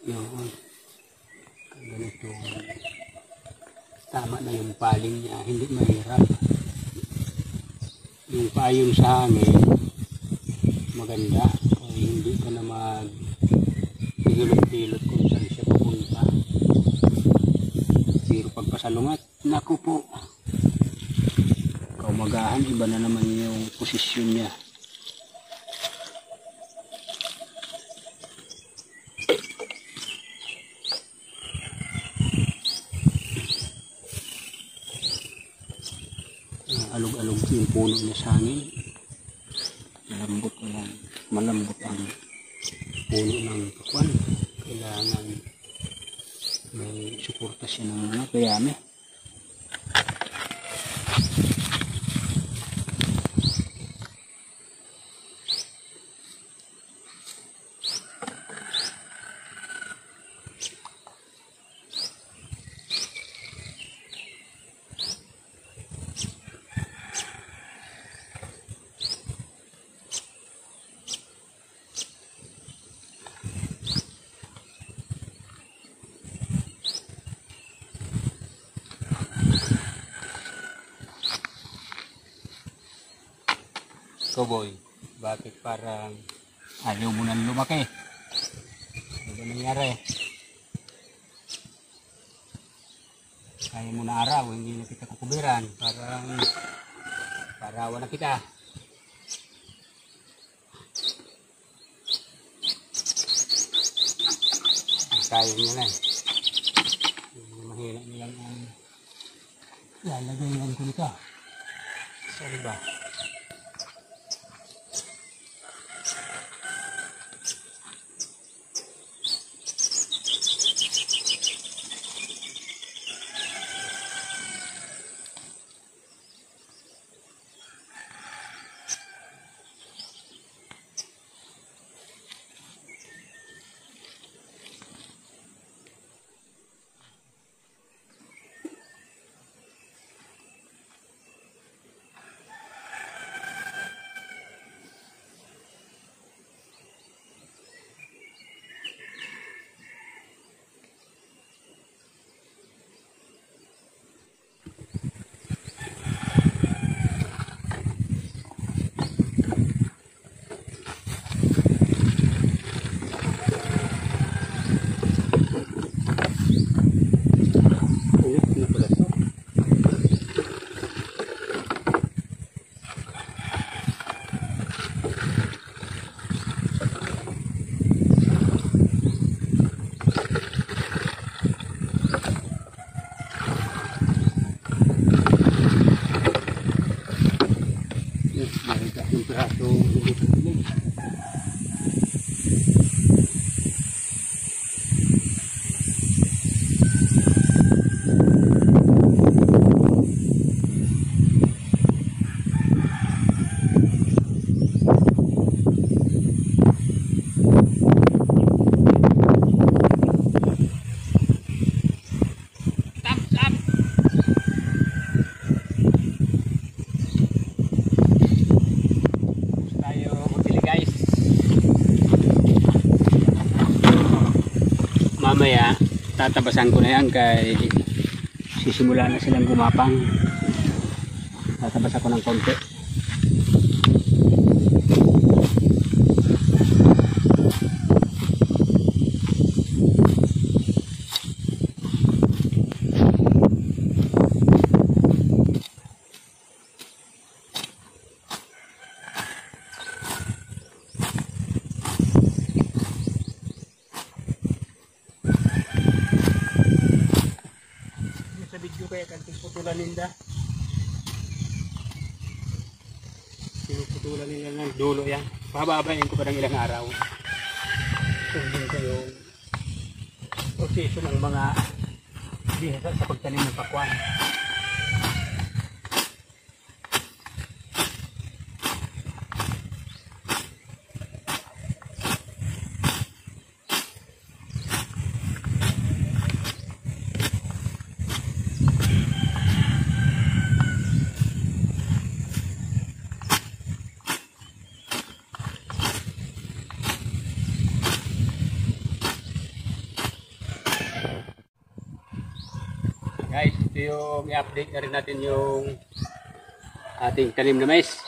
Yun. Ganito. Tama na yung paling niya. Hindi mahirap. Yung payong sa hangin, maganda. Kaya hindi ka na mag-hilot-hilot kung saan siya pupunta. Pero pagpasalungat, naku po. Kaumagahan, iba na naman yung posisyon niya. Alog-alog yung puno niya sa hangin. Malambot ang puno ng pakwan. Kailangan may suporta siya ng mga kayami. Koboy, bakit parang ayaw mo nang lumaki? Ano ba nangyari? Kaya mo na araw, hindi na kita kukubiran. Parang parawan na kita. Kaya nyo na. Mahina nilang lalagay lang ko nito. Sorry ba? mamaya tatabasan ko na yan kay sisimula na silang gumapang. Tatabas ako ng konti. Kaya kanting putulan nila. Pinuputulan nila ng dulo yan. Pababayin ko pa ng ilang araw. Sundin ko yung proseso ng mga bihasa sa pagtanim ng pakwan. Guys, ito yung i-update na rin natin yung ating tanim na mais.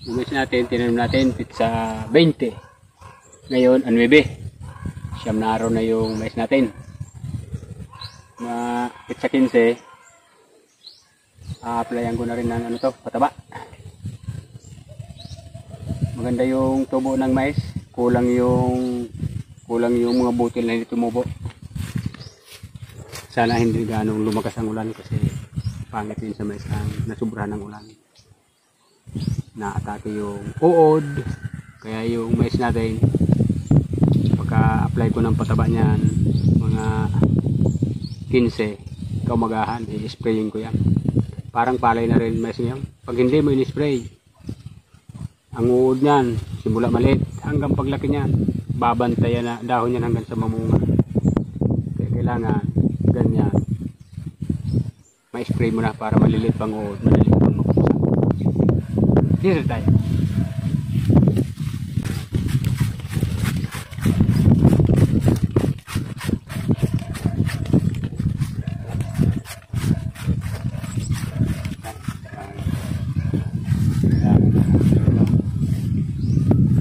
Yung mais natin, tinanim natin sa 20. Ngayon, 9. Siyam na araw na yung mais natin. Sa 15, applyan ko na rin ng pataba. Maganda yung tubo ng mais. Kulang yung mga butil na hindi tumubo. Sana hindi ganong lumakas ang ulan kasi pangit din sa mais ang nasubrahan ng ulan. Naatake yung uod, kaya yung mais natin pagka-apply ko ng pataba niyan mga 15 kaumagahan, i-spraying ko yan. Parang palay na rin mais niyan. Pag hindi mo in-spray, ang uod niyan simula maliit hanggang paglaki niyan, babantayan na dahon niyan hanggang sa mamunga. Kaya kailangan ganyan, ma-spray mo na para malilit pang uod, malilit pang mapusa. Dito tayo.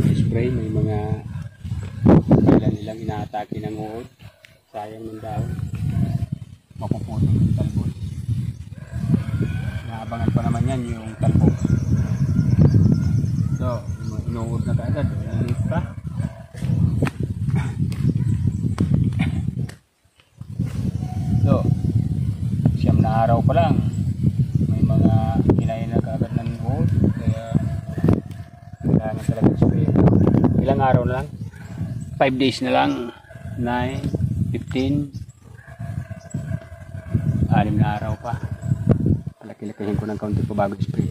Ma-spray, may mga kailan nilang inaatake ng uod, sayang ng dahon. Mapuputol yung talbot. Naabangan pa naman yan yung talbot. So, inuod na kaagad. Inuod pa. So, siyam na araw pa lang. May mga kinain na kaagad ng uod. Kaya, kailangan talaga spray. Ilang araw na lang? 5 days na lang. 9, 15, 6 na araw pa. Palaki-lakihin ko ng kaunti po bago spray.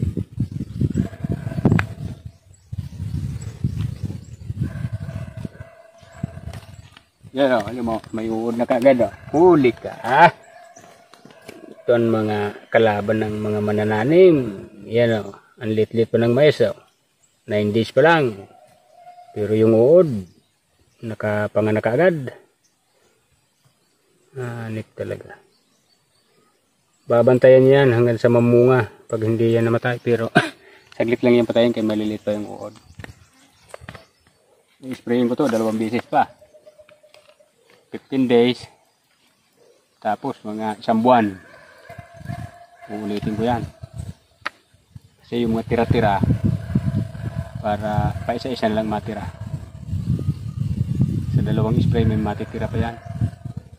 Yan o, alam mo, may uod na kaagad o. Huli ka ha. Ito ang mga kalaban ng mga manananim. Yan o, ang lit-lit pa ng mais o. 9 days pa lang. Pero yung uod, nakapanganak kaagad. Anip talaga. Babantayan yan hanggang sa mamunga pag hindi yan namatay, pero saglit lang yan patayin kaya maliliit pa yung uod. I-sprayin ko to 2 beses pa, 15 days, tapos mga 1 buwan uulitin ko yan kasi yung mga tira-tira para pa isa-isa na lang matira. Sa 2 spray may matitira pa yan,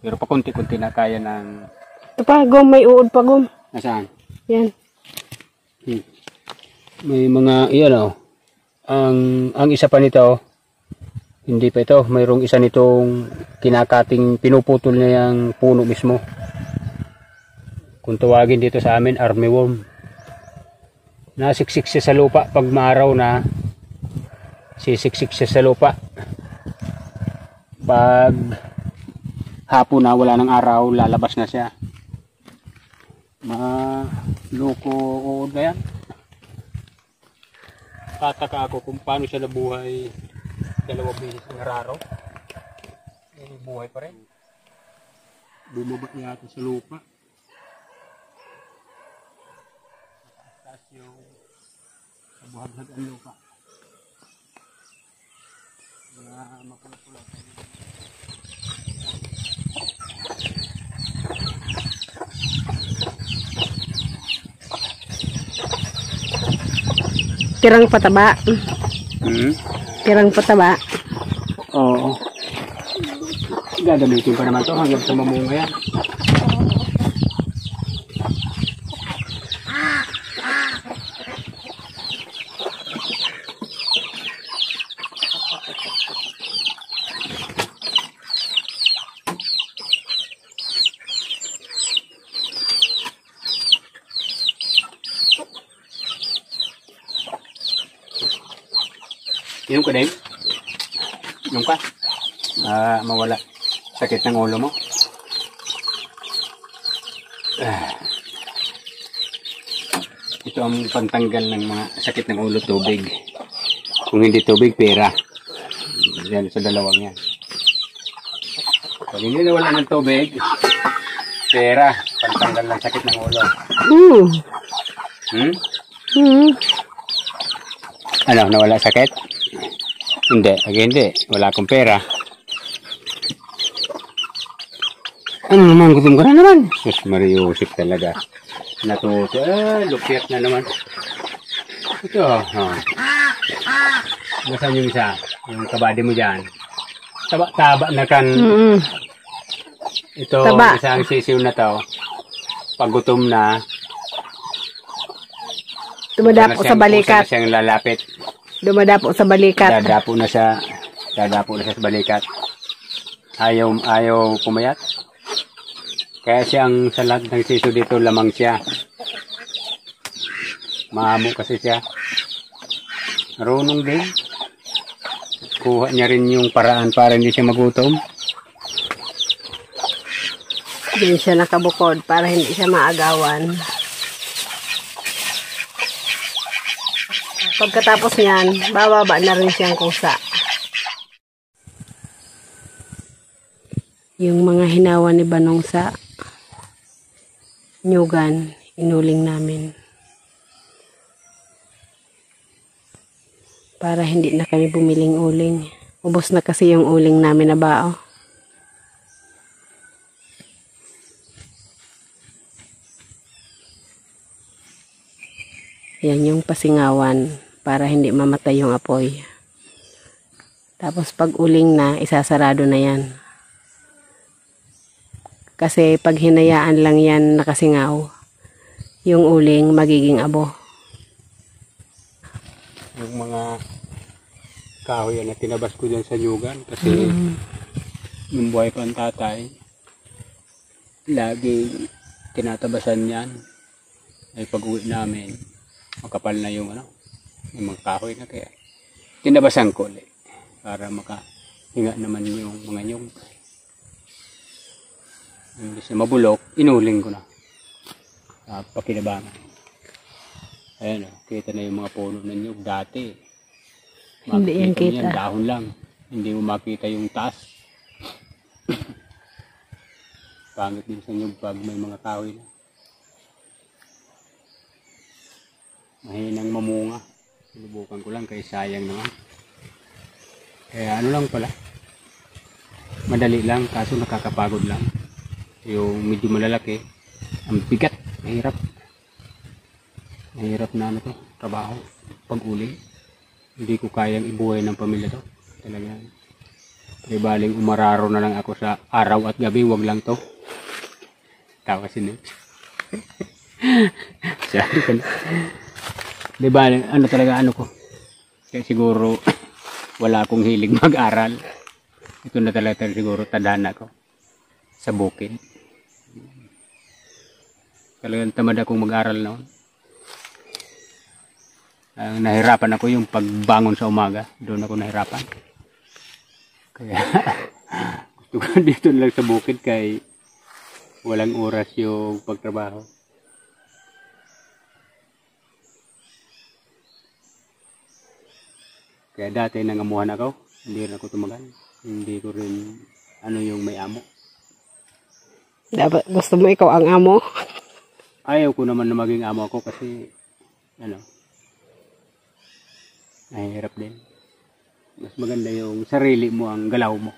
pero pa konti-konti na kaya ng. Ito pa, Gom, may uod pa, Gom. Nasaan? Yan. May mga, iyan o. Ang isa pa nito, hindi pa ito. Mayroong isa nitong kinakating, pinuputol niya yung puno mismo. Kung tawagin dito sa amin, armyworm. Nasiksik siya sa lupa. Pag maaraw na, sisiksik siya sa lupa. Pag hapon na, wala ng araw, lalabas na siya. Loko uod na yan. Tataka ako kung paano siya nabuhay 2 beses ng araw. Buhay pa rin. bumaba yata sa lupa. Taas yung kabuhaghag ang lupa. Mga mapula-pula. Tirang pataba. Tirang pataba. Oo. Gagamitin pa naman to hanggang sa mamunga yan. Inom ka din? Inom ka? Mawala sakit ng ulo mo. Ito ang pantanggal ng mga sakit ng ulo, tubig. Kung hindi tubig, pera. Yan sa dalawang yan. Pag hindi nawala ng tubig, pera. Pantanggal ng sakit ng ulo. Ano, nawala sakit? Hindi, hindi. Wala akong pera. Ano naman, gutom ka na naman. Sus, Mariusip talaga. Natuto. Lupiat na naman. Ito, Nasaan yung isa? Yung kabady mo dyan. Taba na kan. Ito, taba. Isang sisiw na to. Pag gutom na. Dumadapo sa balikat. Siyang lalapit. Dumadapo sa balikat. Dadapo na siya sa balikat. Ayaw pumayat. Kaya siyang sa lahat ng siso dito lamang siya. Maamo kasi siya. Marunong din. Kuha niya rin yung paraan para hindi siya magutom. Diyan siya nakabukod para hindi siya maagawan. Pagkatapos niyan, bababa na rin siyang kusa. Yung mga hinawa ni Banong sa nyugan, inuling namin. Para hindi na kami bumiling uling. Ubos na kasi yung uling namin na bao. Yan yung pasingawan para hindi mamatay yung apoy. Tapos pag uling na, isasarado na yan. Kasi pag hinayaan lang yan nakasingaw, yung uling magiging abo. Yung mga kahoy na tinabas ko dyan sa nyugan kasi nung buhay ko ang tatay, lagi tinatabasan yan. Ay pag-uwi namin, makapal na yung mga kahoy na kaya tinabasan ko ulit para makahinga naman yung mga nyug. Hindi siya mabulok, inuling ko na. Pakinabangan. Ayan kita na yung mga puno ng nyug dati. Hindi yan kita. Yan, dahon lang. Hindi mo makita yung taas. Pangit din sa nyug pag may mga kahoy na. Mahinang mamunga. Sinubukan ko lang kaya sayang naman. Kaya lang pala. Madali lang kaso nakakapagod lang. Yung medyo malalaki, ang bigat, mahirap. Mahirap na trabaho, pag-uling. Hindi ko kayang ibuhay ng pamilya to. Talagang, baling umararo na lang ako sa araw at gabi, wag lang to. Tawa si Nick. Sabi ko na. Baling, ko. Kaya siguro, wala akong hilig mag-aral. Ito na talaga siguro tadhana ko sa bukid. Talagang tamad akong mag-aral noon. Nahirapan ako yung pagbangon sa umaga. Doon ako nahirapan. Kaya gusto ko dito lang sa bukid kay walang oras yung pagtrabaho. Kaya dati nangamuhan ako. Hindi rin ako tumagal. Hindi ko rin yung may amo. Dapat gusto mo ikaw ang amo. Ayaw ko naman na maging amo ko kasi, nahihirap din. Mas maganda yung sarili mo ang galaw mo.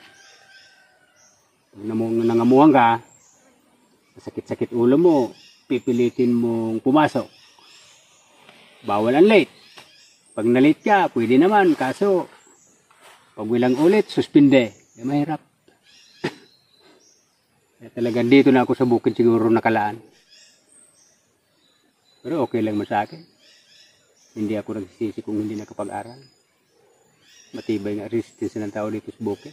Pag nangamuhan ka, sakit-sakit ulo mo, pipilitin mong pumasok. Bawal ang late. Pag na-late ka, pwede naman, kaso, pag wilang ulit, suspinde. Mahirap. Kaya talagang dito na ako sa bukid siguro nakalaan. Pero okay lang man sa akin. Hindi ako nagsisisi kung hindi nakapag-aral. Matibay nga resistance ng tao dito sa bukid.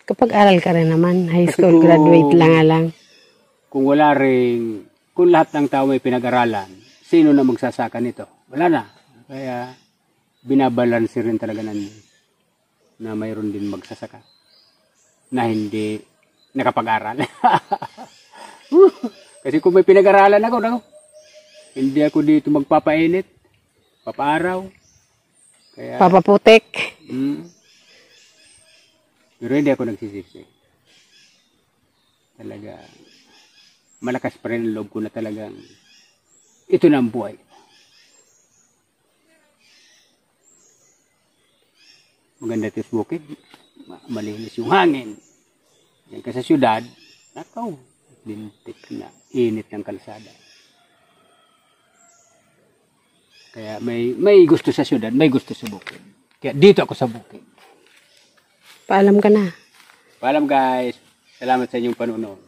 Kapag aral ka rin naman, high school graduate lang. Kung wala rin, kung lahat ng tao may pinag-aralan, sino na magsasaka nito? Wala na. Kaya binabalanse rin talaga na mayroon din magsasaka na hindi nakapag-aral. Kasi kung may pinag-aralan ako, hindi ako dito magpapainit, papaaraw. Kaya, Papaputik. Pero hindi ako nagsisisi. Talaga, malakas pa rin ang loob ko na talagang ito na ang buhay. Maganda ito sa bukid. Malinis yung hangin. Yan ka sa syudad, nakaw, lintik na init ng kalsada. Kaya may gusto sa syudad, may gusto sa bukid. Kaya dito ako sa bukid. Paalam ka na. Paalam guys. Salamat sa inyong panunood.